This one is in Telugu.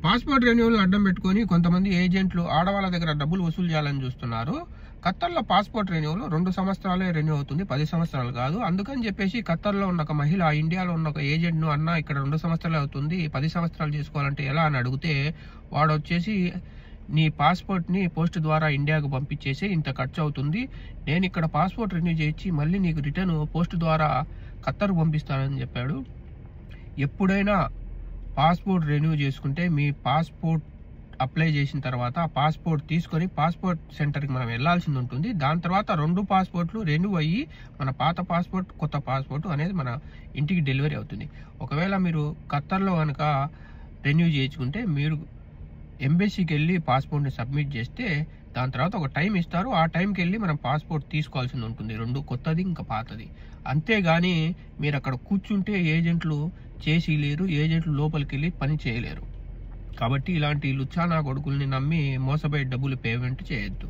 పాస్పోర్ట్ రెన్యూవల్ అడ్డం పెట్టుకొని కొంతమంది ఏజెంట్లు ఆడవాళ్ళ దగ్గర డబ్బులు వసూలు చేయాలని చూస్తున్నారు. ఖత్తర్లో పాస్పోర్ట్ రెన్యూవల్ 2 సంవత్సరాలే రెన్యూ అవుతుంది, 10 సంవత్సరాలు కాదు. అందుకని చెప్పేసి ఖత్తర్లో ఉన్న ఒక మహిళ ఇండియాలో ఉన్న ఒక ఏజెంట్ను అన్న ఇక్కడ 2 సంవత్సరాలే అవుతుంది, 10 సంవత్సరాలు చేసుకోవాలంటే ఎలా అని అడిగితే వాడు వచ్చేసి నీ పాస్పోర్ట్ని పోస్ట్ ద్వారా ఇండియాకు పంపించేసి ఇంత ఖర్చు అవుతుంది, నేను ఇక్కడ పాస్పోర్ట్ రెన్యూ చేయించి మళ్ళీ నీకు రిటర్న్ పోస్ట్ ద్వారా ఖత్తర్కు పంపిస్తానని చెప్పాడు. ఎప్పుడైనా పాస్పోర్ట్ రెన్యూ చేసుకుంటే మీ పాస్పోర్ట్ అప్లై చేసిన తర్వాత ఆ పాస్పోర్ట్ తీసుకొని పాస్పోర్ట్ సెంటర్కి మనం వెళ్లాల్సింది ఉంటుంది. దాని తర్వాత 2 పాస్పోర్ట్లు రెన్యూ అయ్యి మన పాత పాస్పోర్ట్ కొత్త పాస్పోర్ట్ అనేది మన ఇంటికి డెలివరీ అవుతుంది. ఒకవేళ మీరు ఖత్తర్లో కనుక రెన్యూ చేయించుకుంటే మీరు ఎంబసీకి వెళ్ళి పాస్పోర్ట్ని సబ్మిట్ చేస్తే దాని తర్వాత ఒక టైం ఇస్తారు, ఆ టైంకి వెళ్ళి మనం పాస్పోర్ట్ తీసుకోవాల్సింది ఉంటుంది, 2 కొత్తది ఇంకా పాతది. అంతేగాని మీరు అక్కడ కూర్చుంటే ఏజెంట్లు చేసి లేరు, ఏజెంట్లు లోపలికి వెళ్ళి పని చేయలేరు. కాబట్టి ఇలాంటి లుచ్చానా కొడుకుల్ని నమ్మి మోసపోయి డబ్బులు పేమెంట్ చేయొద్దు.